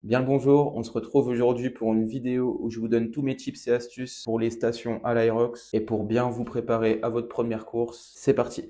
Bien le bonjour, on se retrouve aujourd'hui pour une vidéo où je vous donne tous mes tips et astuces pour les stations à l'Aerox et pour bien vous préparer à votre première course. C'est parti!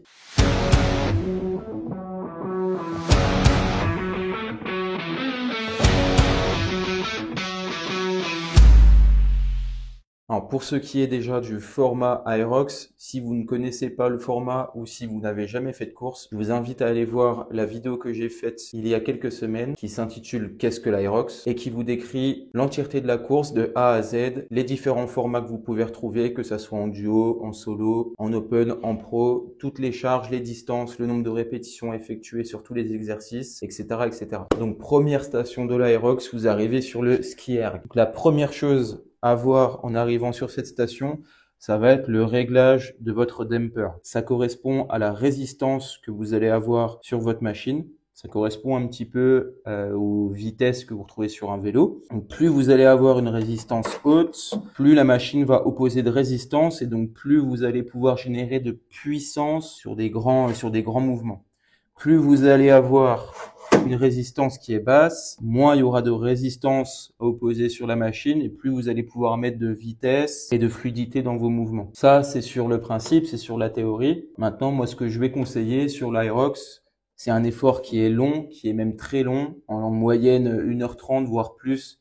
Alors pour ce qui est déjà du format Aerox, si vous ne connaissez pas le format ou si vous n'avez jamais fait de course, je vous invite à aller voir la vidéo que j'ai faite il y a quelques semaines qui s'intitule Qu'est-ce que l'Aerox et qui vous décrit l'entièreté de la course de A à Z, les différents formats que vous pouvez retrouver, que ça soit en duo, en solo, en open, en pro, toutes les charges, les distances, le nombre de répétitions effectuées sur tous les exercices, etc. etc. Donc première station de l'Aerox, vous arrivez sur le ski erg. Donc la première chose à voir en arrivant sur cette station, ça va être le réglage de votre damper. Ça correspond à la résistance que vous allez avoir sur votre machine. Ça correspond un petit peu aux vitesses que vous retrouvez sur un vélo. Donc plus vous allez avoir une résistance haute, plus la machine va opposer de résistance et donc plus vous allez pouvoir générer de puissance sur des grands mouvements. Plus vous allez avoir une résistance qui est basse, moins il y aura de résistance à opposer sur la machine et plus vous allez pouvoir mettre de vitesse et de fluidité dans vos mouvements. Ça, c'est sur le principe, c'est sur la théorie. Maintenant, moi, ce que je vais conseiller sur l'Aerox, c'est un effort qui est long, qui est même très long, en moyenne 1h30, voire plus.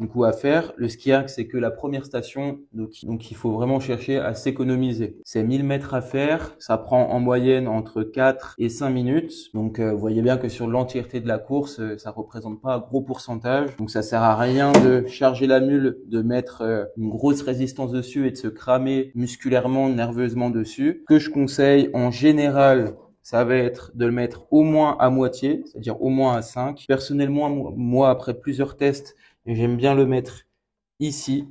Du coup, à faire. Le ski erg, c'est que la première station, donc il faut vraiment chercher à s'économiser. C'est 1000 mètres à faire, ça prend en moyenne entre 4 et 5 minutes. Donc, vous voyez bien que sur l'entièreté de la course, ça représente pas un gros pourcentage. Donc, ça sert à rien de charger la mule, de mettre une grosse résistance dessus et de se cramer musculairement, nerveusement dessus. Ce que je conseille en général, ça va être de le mettre au moins à moitié, c'est-à-dire au moins à 5. Personnellement, moi, après plusieurs tests, j'aime bien le mettre ici,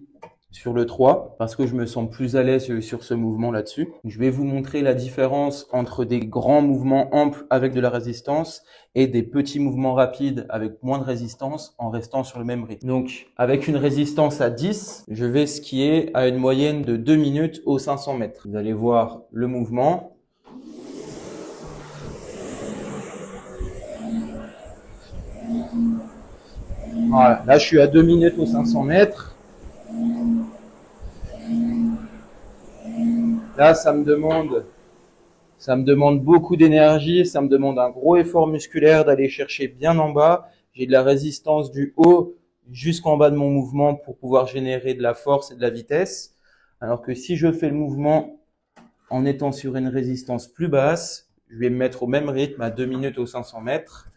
sur le 3, parce que je me sens plus à l'aise sur ce mouvement là-dessus. Je vais vous montrer la différence entre des grands mouvements amples avec de la résistance et des petits mouvements rapides avec moins de résistance en restant sur le même rythme. Donc, avec une résistance à 10, je vais skier à une moyenne de 2 minutes aux 500 mètres. Vous allez voir le mouvement. Voilà, là je suis à 2 minutes aux 500 mètres. Là ça me demande beaucoup d'énergie, ça me demande un gros effort musculaire d'aller chercher bien en bas. J'ai de la résistance du haut jusqu'en bas de mon mouvement pour pouvoir générer de la force et de la vitesse. Alors que si je fais le mouvement en étant sur une résistance plus basse, je vais me mettre au même rythme à 2 minutes aux 500 mètres.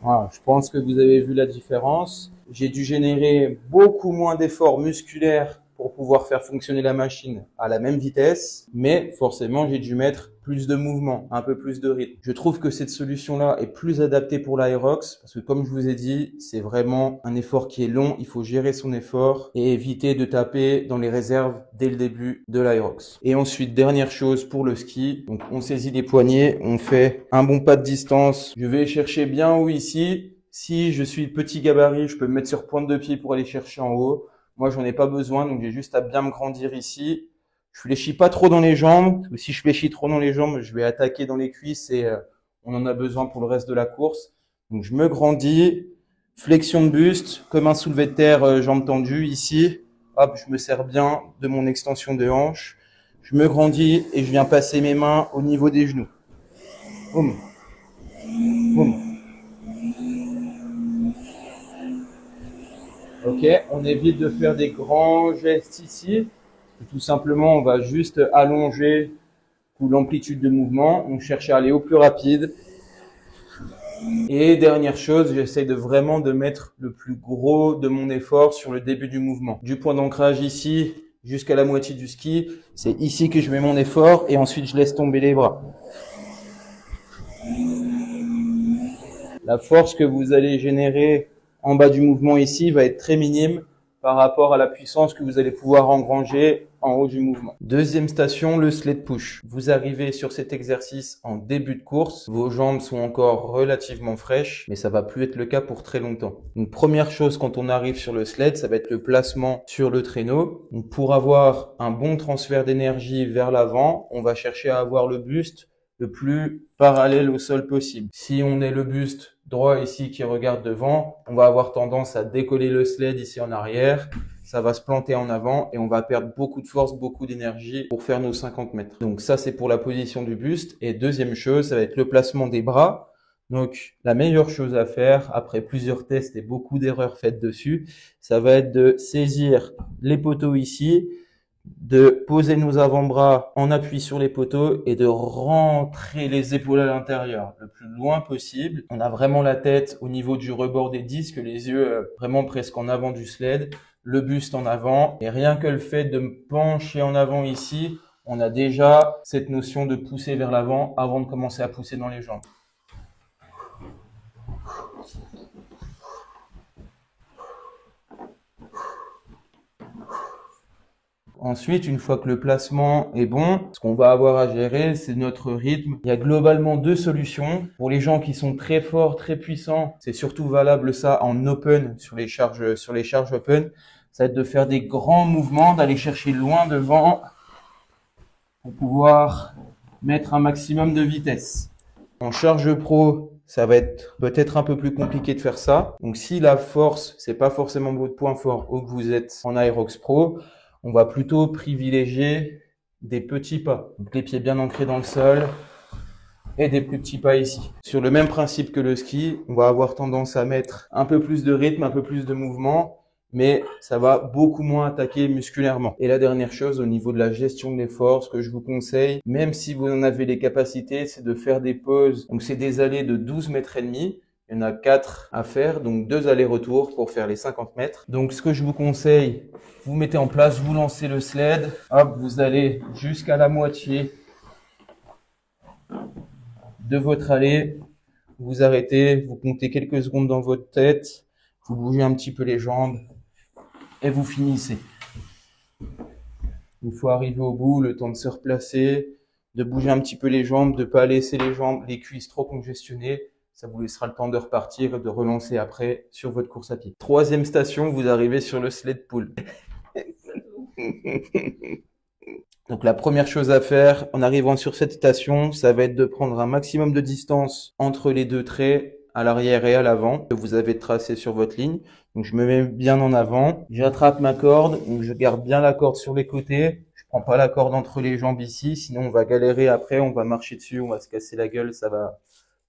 Voilà, je pense que vous avez vu la différence. J'ai dû générer beaucoup moins d'efforts musculaires pour pouvoir faire fonctionner la machine à la même vitesse, mais forcément, j'ai dû mettre plus de mouvement, un peu plus de rythme. Je trouve que cette solution-là est plus adaptée pour l'Aerox parce que comme je vous ai dit, c'est vraiment un effort qui est long. Il faut gérer son effort et éviter de taper dans les réserves dès le début de l'Aerox. Et ensuite, dernière chose pour le ski. Donc, on saisit les poignets, on fait un bon pas de distance. Je vais chercher bien haut ici. Si je suis petit gabarit, je peux me mettre sur pointe de pied pour aller chercher en haut. Moi, j'en ai pas besoin, donc j'ai juste à bien me grandir ici. Je fléchis pas trop dans les jambes. Si je fléchis trop dans les jambes, je vais attaquer dans les cuisses et on en a besoin pour le reste de la course. Donc, je me grandis. Flexion de buste, comme un soulevé de terre, jambes tendues ici. Hop, je me sers bien de mon extension de hanche. Je me grandis et je viens passer mes mains au niveau des genoux. Boum. Boum. Ok, on évite de faire des grands gestes ici. Tout simplement, on va juste allonger l'amplitude de mouvement. On cherche à aller au plus rapide. Et dernière chose, j'essaie vraiment de mettre le plus gros de mon effort sur le début du mouvement. Du point d'ancrage ici jusqu'à la moitié du ski, c'est ici que je mets mon effort et ensuite je laisse tomber les bras. La force que vous allez générer en bas du mouvement ici va être très minime par rapport à la puissance que vous allez pouvoir engranger en haut du mouvement. Deuxième station, le sled push. Vous arrivez sur cet exercice en début de course. Vos jambes sont encore relativement fraîches, mais ça va plus être le cas pour très longtemps. Une première chose quand on arrive sur le sled, ça va être le placement sur le traîneau. Donc, pour avoir un bon transfert d'énergie vers l'avant, on va chercher à avoir le buste le plus parallèle au sol possible. Si on est le buste droit ici qui regarde devant, on va avoir tendance à décoller le sled ici en arrière. Ça va se planter en avant et on va perdre beaucoup de force, beaucoup d'énergie pour faire nos 50 mètres. Donc ça, c'est pour la position du buste. Et deuxième chose, ça va être le placement des bras. Donc la meilleure chose à faire, après plusieurs tests et beaucoup d'erreurs faites dessus, ça va être de saisir les poteaux ici, de poser nos avant-bras en appui sur les poteaux et de rentrer les épaules à l'intérieur le plus loin possible. On a vraiment la tête au niveau du rebord des disques, les yeux vraiment presque en avant du sled, le buste en avant. Et rien que le fait de me pencher en avant ici, on a déjà cette notion de pousser vers l'avant avant de commencer à pousser dans les jambes. Ensuite, une fois que le placement est bon, ce qu'on va avoir à gérer, c'est notre rythme. Il y a globalement deux solutions. Pour les gens qui sont très forts, très puissants, c'est surtout valable ça en open, sur les charges open. Ça va être de faire des grands mouvements, d'aller chercher loin devant pour pouvoir mettre un maximum de vitesse. En charge pro, ça va être peut-être un peu plus compliqué de faire ça. Donc si la force, c'est pas forcément votre point fort ou que vous êtes en Aerox Pro, on va plutôt privilégier des petits pas. Donc les pieds bien ancrés dans le sol et des plus petits pas ici. Sur le même principe que le ski, on va avoir tendance à mettre un peu plus de rythme, un peu plus de mouvement, mais ça va beaucoup moins attaquer musculairement. Et la dernière chose, au niveau de la gestion de l'effort, ce que je vous conseille, même si vous en avez les capacités, c'est de faire des pauses. Donc c'est des allées de 12 mètres et demi. Il y en a 4 à faire, donc 2 allers-retours pour faire les 50 mètres. Donc ce que je vous conseille, vous mettez en place, vous lancez le sled, hop, vous allez jusqu'à la moitié de votre allée, vous arrêtez, vous comptez quelques secondes dans votre tête, vous bougez un petit peu les jambes et vous finissez. Une fois arrivé au bout, le temps de se replacer, de bouger un petit peu les jambes, de ne pas laisser les jambes, les cuisses trop congestionnées. Ça vous laissera le temps de repartir et de relancer après sur votre course à pied. Troisième station, vous arrivez sur le sled pull. Donc la première chose à faire en arrivant sur cette station, ça va être de prendre un maximum de distance entre les deux traits à l'arrière et à l'avant que vous avez tracé sur votre ligne. Donc je me mets bien en avant, j'attrape ma corde, donc je garde bien la corde sur les côtés. Je prends pas la corde entre les jambes ici, sinon on va galérer après, on va marcher dessus, on va se casser la gueule, ça va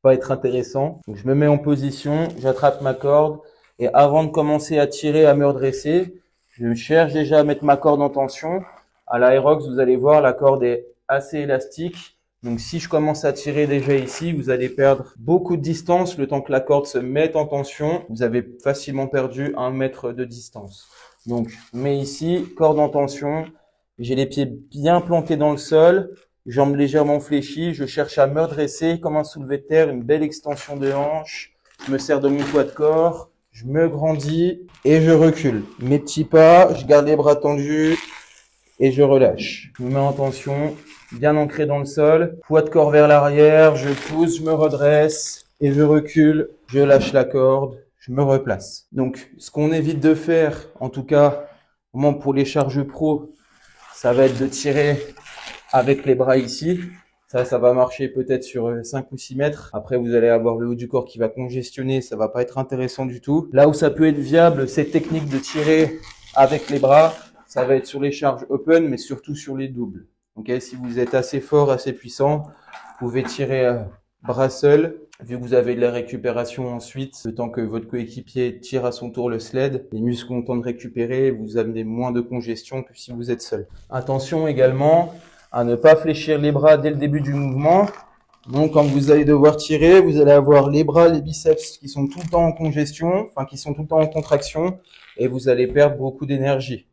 pas être intéressant. Donc je me mets en position, j'attrape ma corde et avant de commencer à tirer, à me redresser, je cherche déjà à mettre ma corde en tension. À l'Aerox, vous allez voir, la corde est assez élastique. Donc si je commence à tirer déjà ici, vous allez perdre beaucoup de distance le temps que la corde se mette en tension. Vous avez facilement perdu 1 mètre de distance. Donc je mets ici, corde en tension, j'ai les pieds bien plantés dans le sol. Jambes légèrement fléchies, je cherche à me redresser comme un soulevé de terre, une belle extension de hanche. Je me sers de mon poids de corps, je me grandis et je recule. Mes petits pas, je garde les bras tendus et je relâche. Je me mets en tension, bien ancré dans le sol. Poids de corps vers l'arrière, je pousse, je me redresse et je recule. Je lâche la corde, je me replace. Donc, ce qu'on évite de faire, en tout cas, au moins pour les charges pro, ça va être de tirer avec les bras ici. Ça va marcher peut-être sur 5 ou 6 mètres. Après, vous allez avoir le haut du corps qui va congestionner. Ça va pas être intéressant du tout. Là où ça peut être viable, cette technique de tirer avec les bras, ça va être sur les charges open, mais surtout sur les doubles. Okay, si vous êtes assez fort, assez puissant, vous pouvez tirer bras seul. Vu que vous avez de la récupération ensuite, le temps que votre coéquipier tire à son tour le sled, les muscles ont le temps de récupérer, vous amenez moins de congestion que si vous êtes seul. Attention également à ne pas fléchir les bras dès le début du mouvement. Donc, quand vous allez devoir tirer, vous allez avoir les bras, les biceps qui sont tout le temps en congestion, enfin qui sont tout le temps en contraction, et vous allez perdre beaucoup d'énergie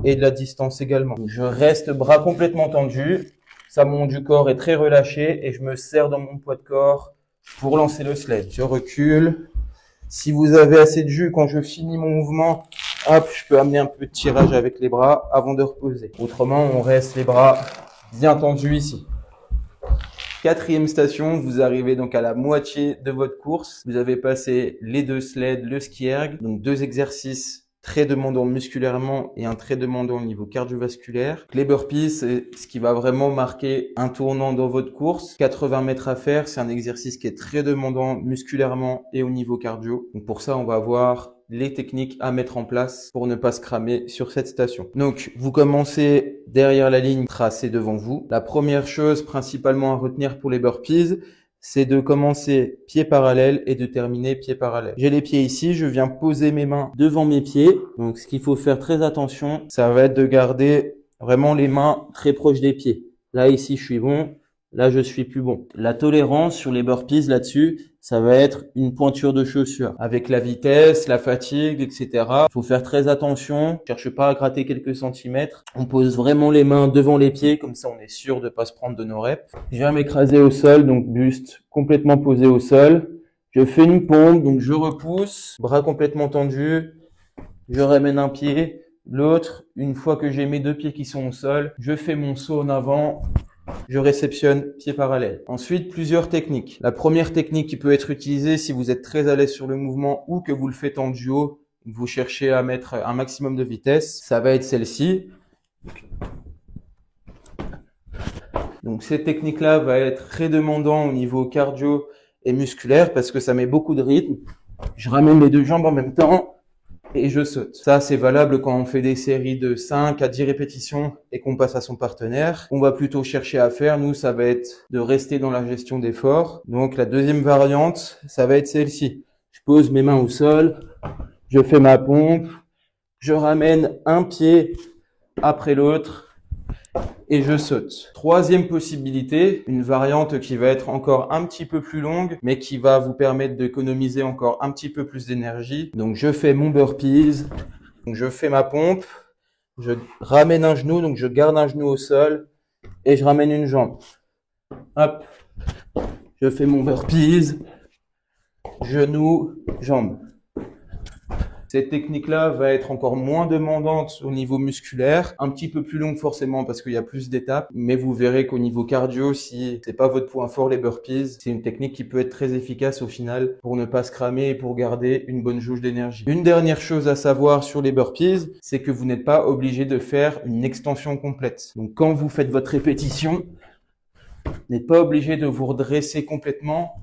et de la distance également. Donc, je reste bras complètement tendus, ça monte du corps est très relâché et je me serre dans mon poids de corps pour lancer le sled. Je recule. Si vous avez assez de jus quand je finis mon mouvement, Hop, je peux amener un peu de tirage avec les bras avant de reposer. Autrement, on reste les bras bien tendus ici. Quatrième station, vous arrivez donc à la moitié de votre course. Vous avez passé les 2 sleds, le ski erg, donc 2 exercices très demandant musculairement et un très demandant au niveau cardiovasculaire. Les burpees, c'est ce qui va vraiment marquer un tournant dans votre course. 80 mètres à faire, c'est un exercice qui est très demandant musculairement et au niveau cardio. Donc pour ça, on va voir les techniques à mettre en place pour ne pas se cramer sur cette station. Donc, vous commencez derrière la ligne tracée devant vous. La première chose principalement à retenir pour les burpees, c'est de commencer pied parallèle et de terminer pied parallèle. J'ai les pieds ici, je viens poser mes mains devant mes pieds. Donc, ce qu'il faut faire très attention, ça va être de garder vraiment les mains très proches des pieds. Là, ici, je suis bon. Là, je suis plus bon. La tolérance sur les burpees là-dessus, ça va être une pointure de chaussure. Avec la vitesse, la fatigue, etc. Il faut faire très attention. Cherche pas à gratter quelques centimètres. On pose vraiment les mains devant les pieds, comme ça on est sûr de pas se prendre de nos reps. Je viens m'écraser au sol, donc buste complètement posé au sol. Je fais une pompe, donc je repousse, bras complètement tendus. Je ramène un pied, l'autre. Une fois que j'ai mes 2 pieds qui sont au sol, je fais mon saut en avant. Je réceptionne pied parallèle. Ensuite, plusieurs techniques. La première technique qui peut être utilisée si vous êtes très à l'aise sur le mouvement ou que vous le faites en duo, vous cherchez à mettre un maximum de vitesse, ça va être celle-ci. Donc cette technique-là va être très demandant au niveau cardio et musculaire parce que ça met beaucoup de rythme. Je ramène les 2 jambes en même temps et je saute. Ça, c'est valable quand on fait des séries de 5 à 10 répétitions et qu'on passe à son partenaire. On va plutôt chercher à faire, nous, ça va être de rester dans la gestion d'effort. Donc, la deuxième variante, ça va être celle-ci. Je pose mes mains au sol, je fais ma pompe, je ramène un pied après l'autre et je saute. Troisième possibilité, une variante qui va être encore un petit peu plus longue, mais qui va vous permettre d'économiser encore un petit peu plus d'énergie. Donc, je fais mon burpees, donc je fais ma pompe, je ramène un genou, donc je garde un genou au sol et je ramène une jambe. Hop, je fais mon burpees, genou, jambe. Cette technique-là va être encore moins demandante au niveau musculaire, un petit peu plus longue forcément parce qu'il y a plus d'étapes, mais vous verrez qu'au niveau cardio, si c'est pas votre point fort les burpees, c'est une technique qui peut être très efficace au final pour ne pas se cramer et pour garder une bonne jauge d'énergie. Une dernière chose à savoir sur les burpees, c'est que vous n'êtes pas obligé de faire une extension complète. Donc quand vous faites votre répétition, vous n'êtes pas obligé de vous redresser complètement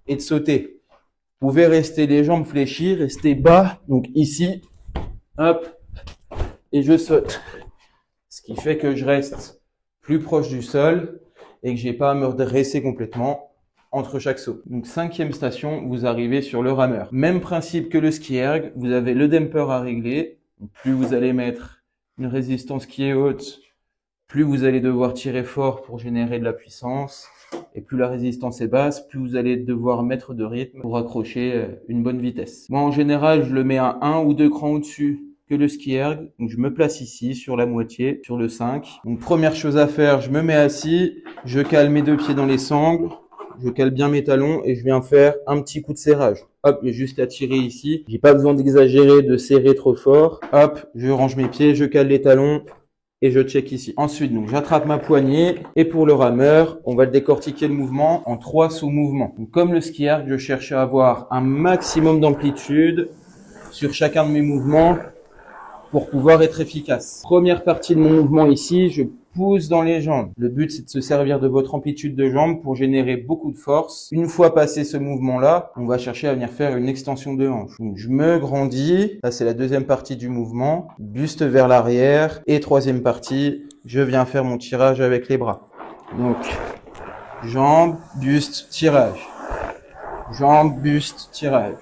et de sauter. Vous pouvez rester les jambes fléchies, rester bas, donc ici, hop, et je saute. Ce qui fait que je reste plus proche du sol et que j'ai pas à me redresser complètement entre chaque saut. Donc 5e station, vous arrivez sur le rameur. Même principe que le ski erg, vous avez le damper à régler. Donc, plus vous allez mettre une résistance qui est haute, plus vous allez devoir tirer fort pour générer de la puissance. Et plus la résistance est basse, plus vous allez devoir mettre de rythme pour accrocher une bonne vitesse. Moi, en général, je le mets à 1 ou 2 crans au-dessus que le ski erg. Donc, je me place ici, sur la moitié, sur le 5. Donc, première chose à faire, je me mets assis, je cale mes 2 pieds dans les sangles, je cale bien mes talons et je viens faire un petit coup de serrage. Hop, j'ai juste à tirer ici. J'ai pas besoin d'exagérer, de serrer trop fort. Hop, je range mes pieds, je cale les talons. Et je check ici. Ensuite, donc, j'attrape ma poignée. Et pour le rameur, on va le décortiquer le mouvement en 3 sous-mouvements. Donc, comme le ski erg, je cherche à avoir un maximum d'amplitude sur chacun de mes mouvements pour pouvoir être efficace. Première partie de mon mouvement ici, je pousse dans les jambes. Le but, c'est de se servir de votre amplitude de jambes pour générer beaucoup de force. Une fois passé ce mouvement-là, on va chercher à venir faire une extension de hanche. Donc, je me grandis. Ça, c'est la deuxième partie du mouvement. Buste vers l'arrière. Et troisième partie, je viens faire mon tirage avec les bras. Donc, jambes, buste, tirage. Jambes, buste, tirage.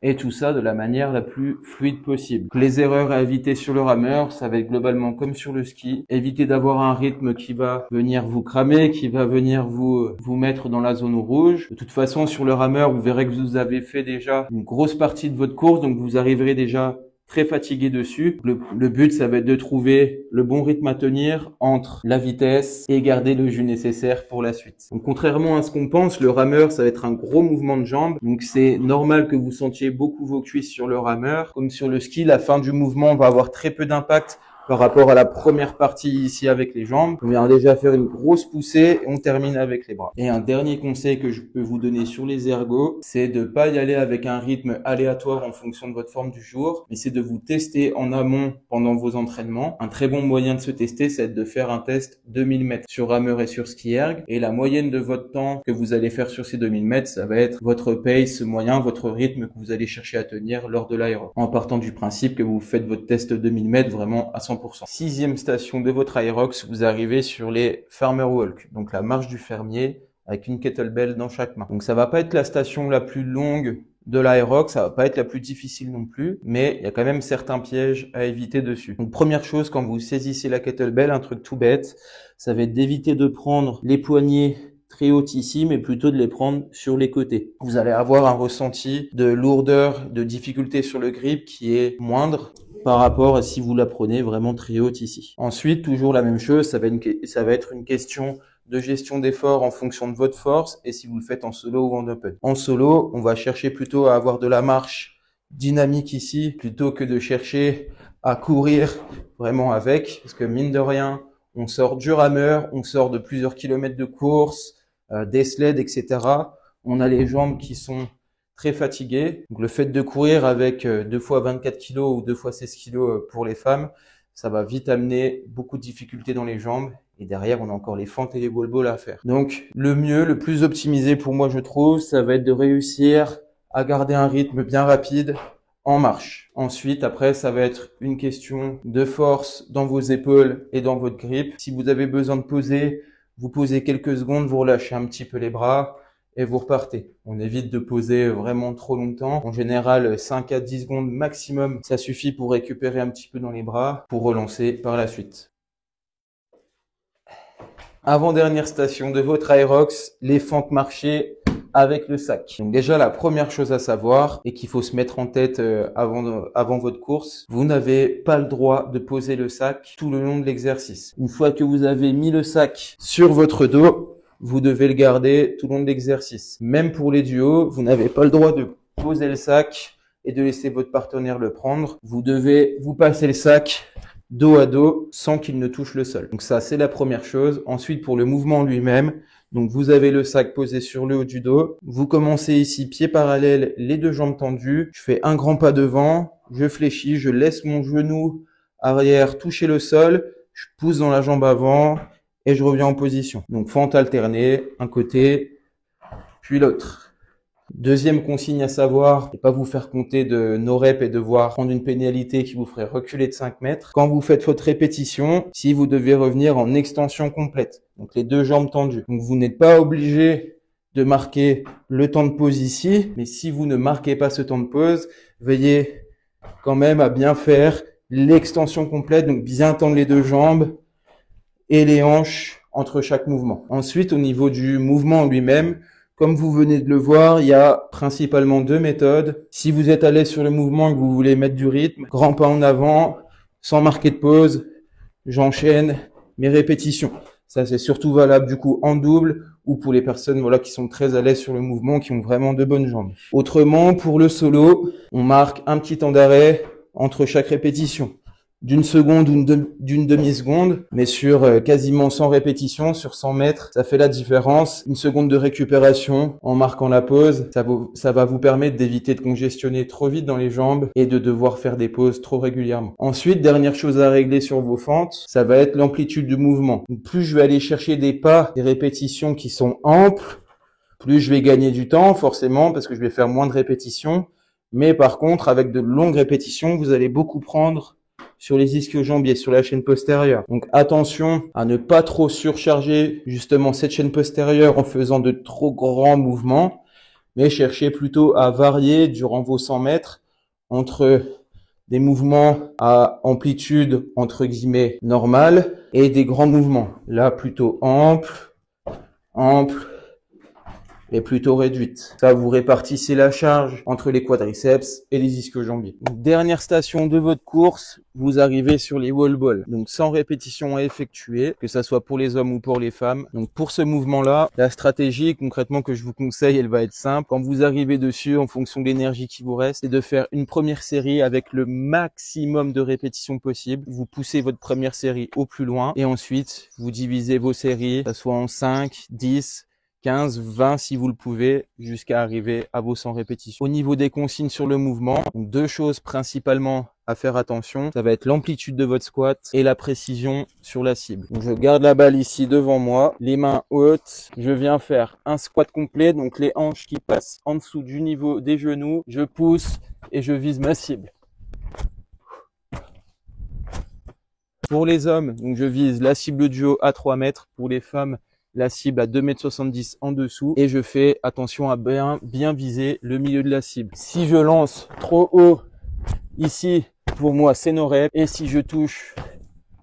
Et tout ça de la manière la plus fluide possible. Les erreurs à éviter sur le rameur, ça va être globalement comme sur le ski. Évitez d'avoir un rythme qui va venir vous cramer, qui va venir vous mettre dans la zone rouge. De toute façon, sur le rameur, vous verrez que vous avez fait déjà une grosse partie de votre course, donc vous arriverez déjà très fatigué dessus. Le but, ça va être de trouver le bon rythme à tenir entre la vitesse et garder le jus nécessaire pour la suite. Donc, contrairement à ce qu'on pense, le rameur, ça va être un gros mouvement de jambes. Donc, c'est normal que vous sentiez beaucoup vos cuisses sur le rameur. Comme sur le ski, la fin du mouvement va avoir très peu d'impact par rapport à la première partie ici avec les jambes. On vient déjà faire une grosse poussée et on termine avec les bras. Et un dernier conseil que je peux vous donner sur les ergos, c'est de pas y aller avec un rythme aléatoire en fonction de votre forme du jour, mais c'est de vous tester en amont pendant vos entraînements. Un très bon moyen de se tester, c'est de faire un test 2000 mètres sur rameur et sur ski erg. Et la moyenne de votre temps que vous allez faire sur ces 2000 mètres, ça va être votre pace moyen, votre rythme que vous allez chercher à tenir lors de l'aéro. En partant du principe que vous faites votre test 2000 mètres vraiment à 100%. Sixième station de votre Aerox, vous arrivez sur les Farmer Walk, donc la marche du fermier avec une kettlebell dans chaque main. Donc ça va pas être la station la plus longue de l'Aerox, ça va pas être la plus difficile non plus, mais il y a quand même certains pièges à éviter dessus. Donc première chose, quand vous saisissez la kettlebell, un truc tout bête, ça va être d'éviter de prendre les poignets très hautes ici, mais plutôt de les prendre sur les côtés. Vous allez avoir un ressenti de lourdeur, de difficulté sur le grip qui est moindre par rapport à si vous la prenez vraiment très haute ici. Ensuite, toujours la même chose, ça va être une question de gestion d'effort en fonction de votre force et si vous le faites en solo ou en open. En solo, on va chercher plutôt à avoir de la marche dynamique ici plutôt que de chercher à courir vraiment avec, parce que mine de rien, on sort du rameur, on sort de plusieurs kilomètres de course, des sleds, etc. On a les jambes qui sont très fatiguées. Donc le fait de courir avec 2 fois 24 kilos ou 2 fois 16 kilos pour les femmes, ça va vite amener beaucoup de difficultés dans les jambes. Et derrière, on a encore les fentes et les wall balls à faire. Donc le mieux, le plus optimisé pour moi, je trouve, ça va être de réussir à garder un rythme bien rapide en marche. Ensuite, après, ça va être une question de force dans vos épaules et dans votre grip. Si vous avez besoin de poser, vous posez quelques secondes, vous relâchez un petit peu les bras et vous repartez. On évite de poser vraiment trop longtemps. En général, 5 à 10 secondes maximum, ça suffit pour récupérer un petit peu dans les bras, pour relancer par la suite. Avant-dernière station de votre Aerox, les fentes marchées avec le sac. Donc déjà, la première chose à savoir et qu'il faut se mettre en tête avant votre course, vous n'avez pas le droit de poser le sac tout le long de l'exercice. Une fois que vous avez mis le sac sur votre dos, vous devez le garder tout le long de l'exercice. Même pour les duos, vous n'avez pas le droit de poser le sac et de laisser votre partenaire le prendre. Vous devez vous passer le sac dos à dos sans qu'il ne touche le sol. Donc ça, c'est la première chose. Ensuite, pour le mouvement lui-même, donc vous avez le sac posé sur le haut du dos. Vous commencez ici, pieds parallèles, les 2 jambes tendues. Je fais un grand pas devant, je fléchis, je laisse mon genou arrière toucher le sol, je pousse dans la jambe avant et je reviens en position. Donc fente alternée, un côté, puis l'autre. Deuxième consigne à savoir, ne pas vous faire compter de no reps et devoir prendre une pénalité qui vous ferait reculer de 5 mètres. Quand vous faites votre répétition, si vous devez revenir en extension complète, donc les 2 jambes tendues. Donc vous n'êtes pas obligé de marquer le temps de pause ici, mais si vous ne marquez pas ce temps de pause, veillez quand même à bien faire l'extension complète, donc bien tendre les 2 jambes et les hanches entre chaque mouvement. Ensuite, au niveau du mouvement lui-même, comme vous venez de le voir, il y a principalement 2 méthodes. Si vous êtes à l'aise sur le mouvement et que vous voulez mettre du rythme, grand pas en avant, sans marquer de pause, j'enchaîne mes répétitions. Ça, c'est surtout valable du coup en double ou pour les personnes qui sont très à l'aise sur le mouvement, qui ont vraiment de bonnes jambes. Autrement, pour le solo, on marque un petit temps d'arrêt entre chaque répétition. D'une seconde ou d'une demi-seconde, mais sur quasiment 100 répétitions, sur 100 mètres, ça fait la différence. Une seconde de récupération en marquant la pause, ça va vous permettre d'éviter de congestionner trop vite dans les jambes et de devoir faire des pauses trop régulièrement. Ensuite, dernière chose à régler sur vos fentes, ça va être l'amplitude du mouvement. Donc, plus je vais aller chercher des pas, des répétitions qui sont amples, plus je vais gagner du temps, forcément, parce que je vais faire moins de répétitions. Mais par contre, avec de longues répétitions, vous allez beaucoup prendre sur les ischio-jambiers, sur la chaîne postérieure. Donc attention à ne pas trop surcharger justement cette chaîne postérieure en faisant de trop grands mouvements, mais cherchez plutôt à varier durant vos 100 mètres entre des mouvements à amplitude entre guillemets normale et des grands mouvements. Là plutôt ample mais plutôt réduite. Ça, vous répartissez la charge entre les quadriceps et les ischio-jambiers. Dernière station de votre course, vous arrivez sur les wall balls. Donc 100 répétitions à effectuer, que ça soit pour les hommes ou pour les femmes. Donc pour ce mouvement-là, la stratégie concrètement que je vous conseille, elle va être simple. Quand vous arrivez dessus, en fonction de l'énergie qui vous reste, c'est de faire une première série avec le maximum de répétitions possible. Vous poussez votre première série au plus loin et ensuite vous divisez vos séries, que ça soit en 5, 10, 15, 20 si vous le pouvez, jusqu'à arriver à vos 100 répétitions. Au niveau des consignes sur le mouvement, donc 2 choses principalement à faire attention, ça va être l'amplitude de votre squat et la précision sur la cible. Donc je garde la balle ici devant moi, les mains hautes, je viens faire un squat complet, donc les hanches qui passent en dessous du niveau des genoux, je pousse et je vise ma cible. Pour les hommes, donc je vise la cible du haut à 3 mètres, pour les femmes, la cible à 2,70 m en dessous et je fais attention à bien viser le milieu de la cible. Si je lance trop haut ici, pour moi c'est no rep, et si je touche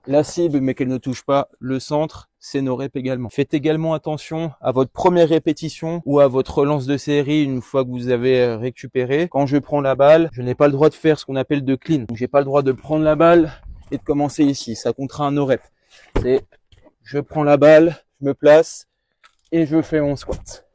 la cible mais qu'elle ne touche pas le centre, c'est no rep également. Faites également attention à votre première répétition ou à votre relance de série une fois que vous avez récupéré. Quand je prends la balle, je n'ai pas le droit de faire ce qu'on appelle de clean. Donc j'ai pas le droit de prendre la balle et de commencer ici, ça comptera un no rep. C'est je prends la balle, je me place et je fais mon squat.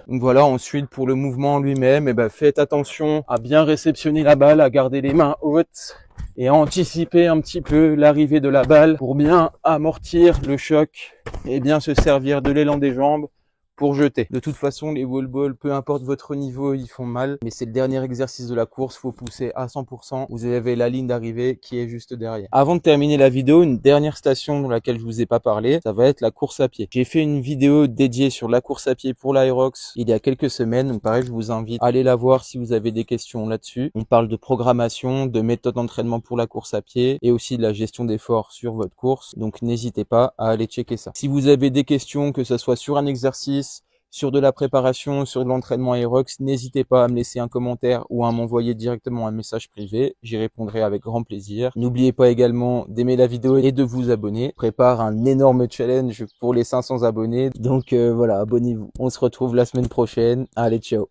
Donc voilà, ensuite pour le mouvement lui-même, faites attention à bien réceptionner la balle, à garder les mains hautes et à anticiper un petit peu l'arrivée de la balle pour bien amortir le choc et bien se servir de l'élan des jambes pour jeter. De toute façon, les wall balls, peu importe votre niveau, ils font mal, mais c'est le dernier exercice de la course, faut pousser à 100%. Vous avez la ligne d'arrivée qui est juste derrière. Avant de terminer la vidéo, une dernière station dans laquelle je vous ai pas parlé, ça va être la course à pied. J'ai fait une vidéo dédiée sur la course à pied pour l'Aerox il y a quelques semaines, donc pareil, je vous invite à aller la voir si vous avez des questions là-dessus. On parle de programmation, de méthode d'entraînement pour la course à pied et aussi de la gestion d'efforts sur votre course, donc n'hésitez pas à aller checker ça. Si vous avez des questions, que ce soit sur un exercice, sur de la préparation, sur de l'entraînement Aerox, n'hésitez pas à me laisser un commentaire ou à m'envoyer directement un message privé. J'y répondrai avec grand plaisir. N'oubliez pas également d'aimer la vidéo et de vous abonner. Je prépare un énorme challenge pour les 500 abonnés. Donc voilà, abonnez-vous. On se retrouve la semaine prochaine. Allez, ciao.